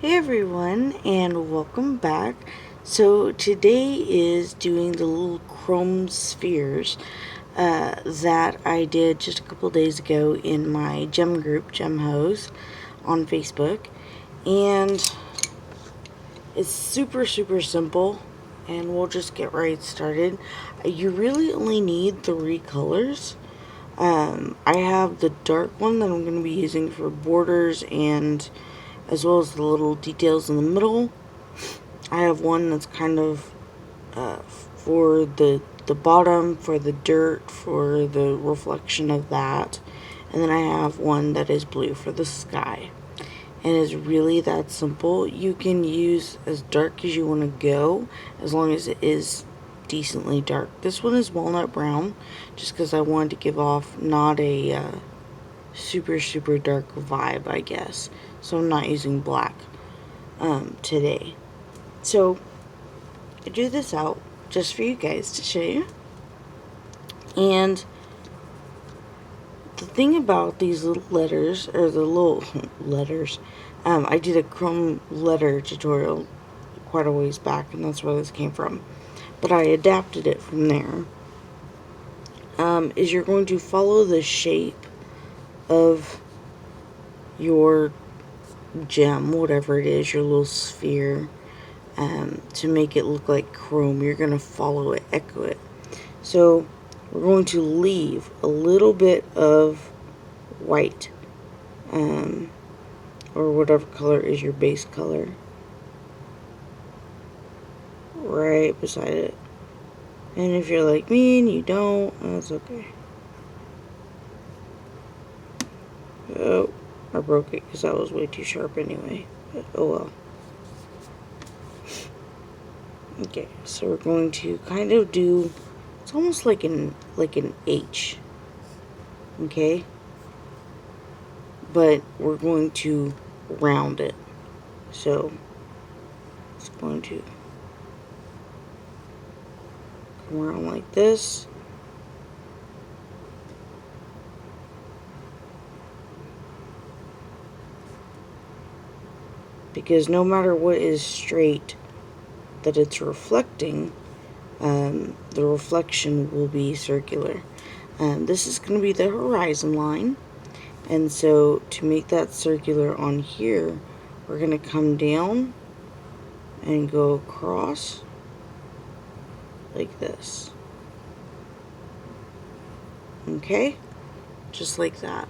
Hey everyone, and welcome back. So today is doing the little chrome spheres that I did just a couple days ago in my gem group, Gem Hose, on Facebook. And it's super simple, and we'll just get right started. You really only need 3 colors. I have the dark one that I'm going to be using for borders and as well as the little details in the middle. I have one that's kind of for the bottom, for the dirt, for the reflection of that. And then I have one that is blue for the sky. And it's really that simple. You can use as dark as you want to go, as long as it is decently dark. This one is walnut brown, just because I wanted to give off not a super dark vibe, I guess. So I'm not using black today. So I drew this out just for you guys to show you. And the thing about these little letters, or the little letters, I did a chrome letter tutorial quite a ways back, and that's where this came from. But I adapted it from there. Is you're going to follow the shape of your gem, whatever it is, your little sphere, to make it look like chrome. You're going to follow it, echo it. So we're going to leave a little bit of white, or whatever color is your base color, right beside it. And if you're like me and you don't, that's okay. Oh, I broke it because that was way too sharp anyway. But oh well. Okay, so we're going to kind of do, it's almost like an H. Okay? But we're going to round it. So it's going to come around like this. Because no matter what is straight that it's reflecting, the reflection will be circular. This is going to be the horizon line. And so to make that circular on here, we're going to come down and go across like this. Okay? Just like that.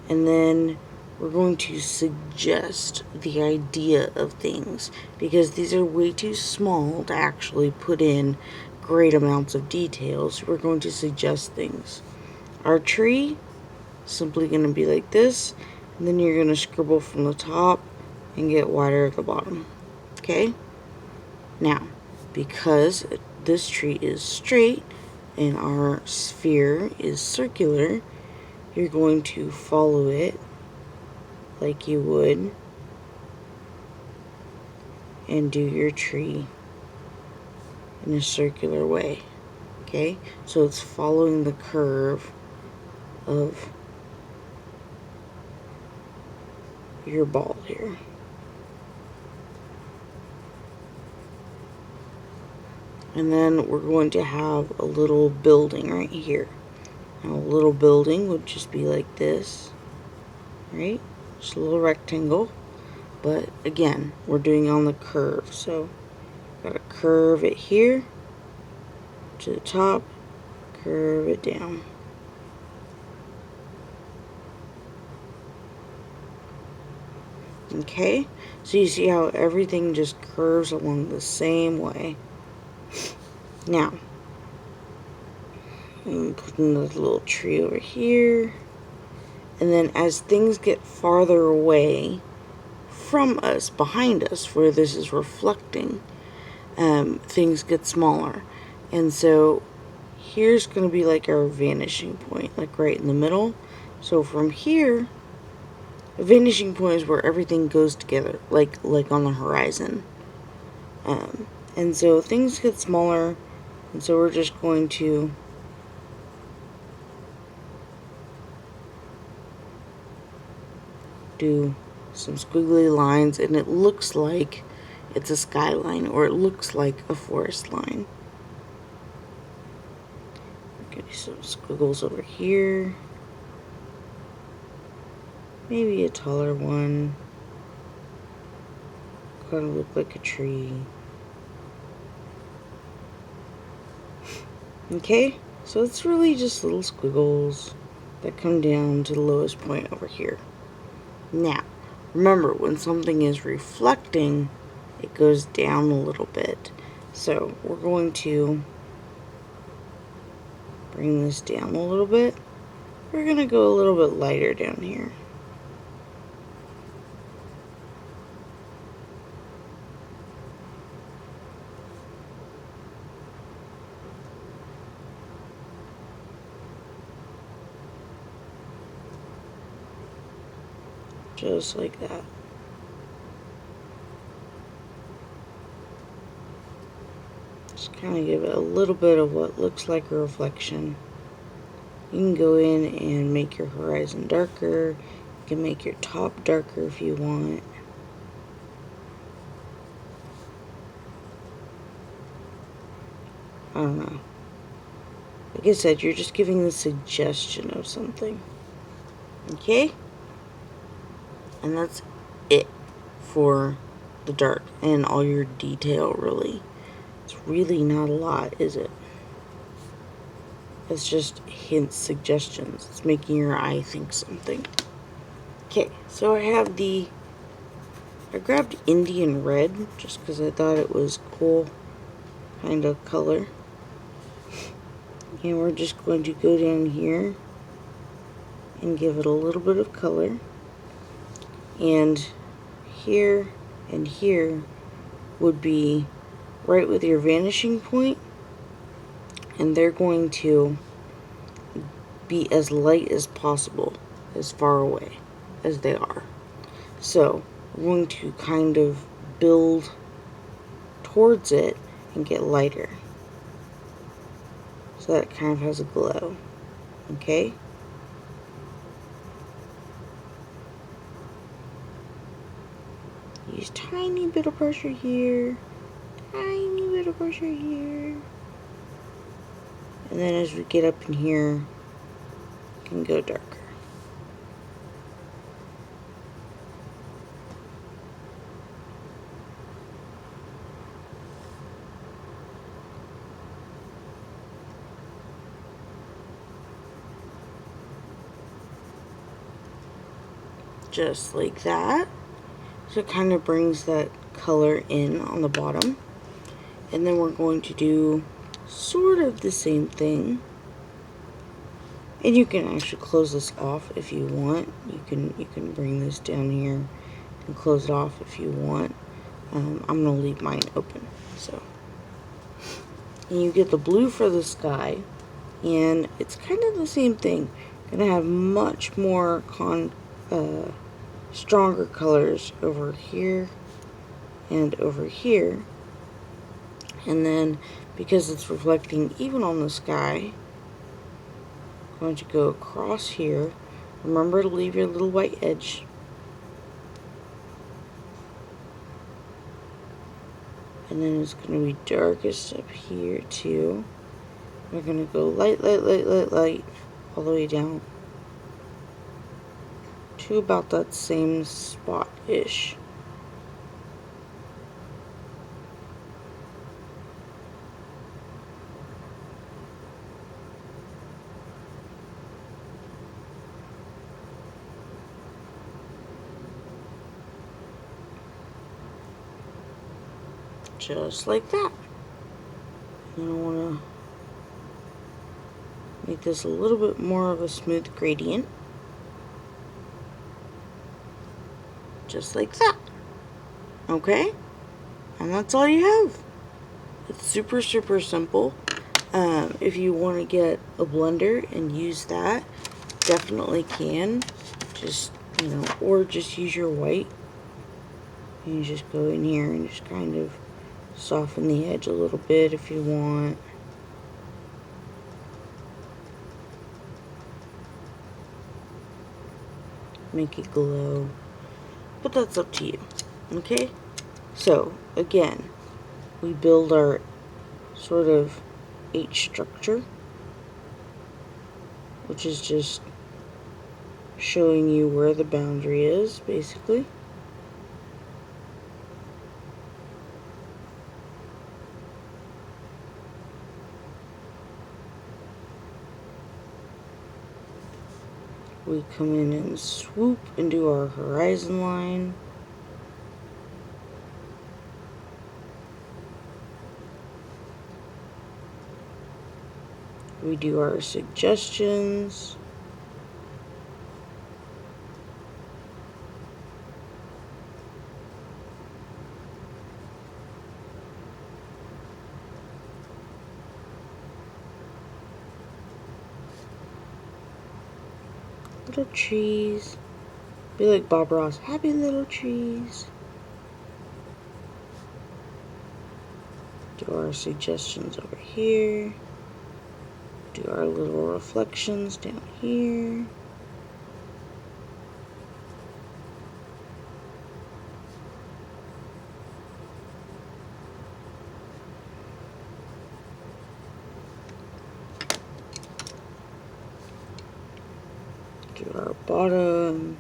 And then we're going to suggest the idea of things, because these are way too small to actually put in great amounts of details. We're going to suggest things. Our tree, simply going to be like this, and then you're going to scribble from the top and get wider at the bottom. Okay? Now, because this tree is straight and our sphere is circular, you're going to follow it like you would and do your tree in a circular way. Okay? So it's following the curve of your ball here. And then we're going to have a little building right here. Now a little building would just be like this, right? Just a little rectangle. But again, we're doing on the curve. So gotta curve it here to the top, curve it down. Okay, so you see how everything just curves along the same way. Now, I'm putting the little tree over here. And then as things get farther away from us, behind us, where this is reflecting, things get smaller. And so here's going to be like our vanishing point, like right in the middle. So from here, a vanishing point is where everything goes together, like on the horizon. And so things get smaller, and so we're just going to do some squiggly lines, and it looks like it's a skyline, or it looks like a forest line. Okay, some squiggles over here. Maybe a taller one. Kind of look like a tree. Okay, so it's really just little squiggles that come down to the lowest point over here. Now, remember, when something is reflecting, it goes down a little bit. So we're going to bring this down a little bit. We're going to go a little bit lighter down here. Just like that. Just kind of give it a little bit of what looks like a reflection. You can go in and make your horizon darker. You can make your top darker if you want. I don't know. Like I said, you're just giving the suggestion of something. Okay? And that's it for the dark and all your detail, really. It's really not a lot, is it? It's just hints, suggestions. It's making your eye think something. Okay, so I grabbed Indian red just because I thought it was cool kind of color. And we're just going to go down here and give it a little bit of color. And here and here would be right with your vanishing point, and they're going to be as light as possible, as far away as they are. So we're going to kind of build towards it and get lighter, so that it kind of has a glow. Okay? Use tiny bit of pressure here, tiny bit of pressure here, and then as we get up in here, it can go darker. Just like that. So it kind of brings that color in on the bottom. And then we're going to do sort of the same thing. And you can actually close this off if you want. You can bring this down here and close it off if you want. I'm going to leave mine open. So, and you get the blue for the sky. And it's kind of the same thing. Going to have much more stronger colors over here and over here. And then because it's reflecting even on the sky, I'm going to go across here. Remember to leave your little white edge. And then it's going to be darkest up here too. We're going to go light, light, light, light, light, all the way down to about that same spot-ish. Just like that. And I want to make this a little bit more of a smooth gradient. Just like that. Okay? And that's all you have. It's super, super simple. If you want to get a blender and use that, definitely can. Just, or just use your white. And you just go in here and just kind of soften the edge a little bit if you want. Make it glow. but that's up to you. Okay? So, again, we build our sort of H structure, which is just showing you where the boundary is, basically. We come in and swoop and do our horizon line. We do our suggestions. Little trees. Be like Bob Ross. Happy little trees. Do our suggestions over here. Do our little reflections down here. Do our bottom.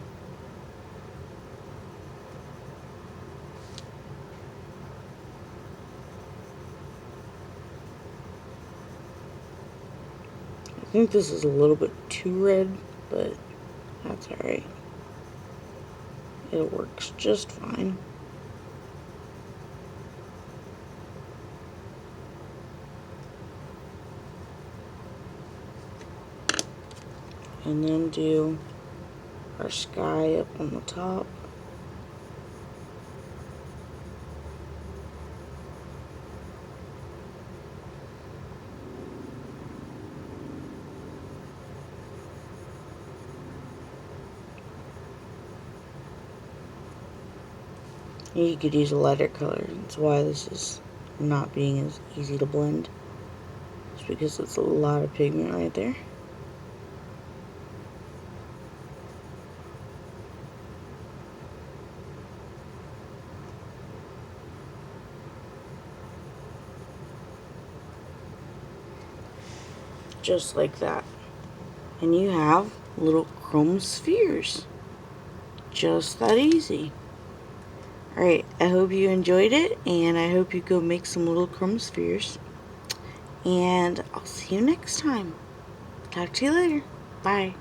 I think this is a little bit too red, but that's alright. It works just fine. And then do our sky up on the top. You could use a lighter color. That's why this is not being as easy to blend. It's because it's a lot of pigment right there. Just like that. And you have little chrome spheres. Just that easy. Alright, I hope you enjoyed it, and I hope you go make some little chrome spheres. And I'll see you next time. Talk to you later. Bye.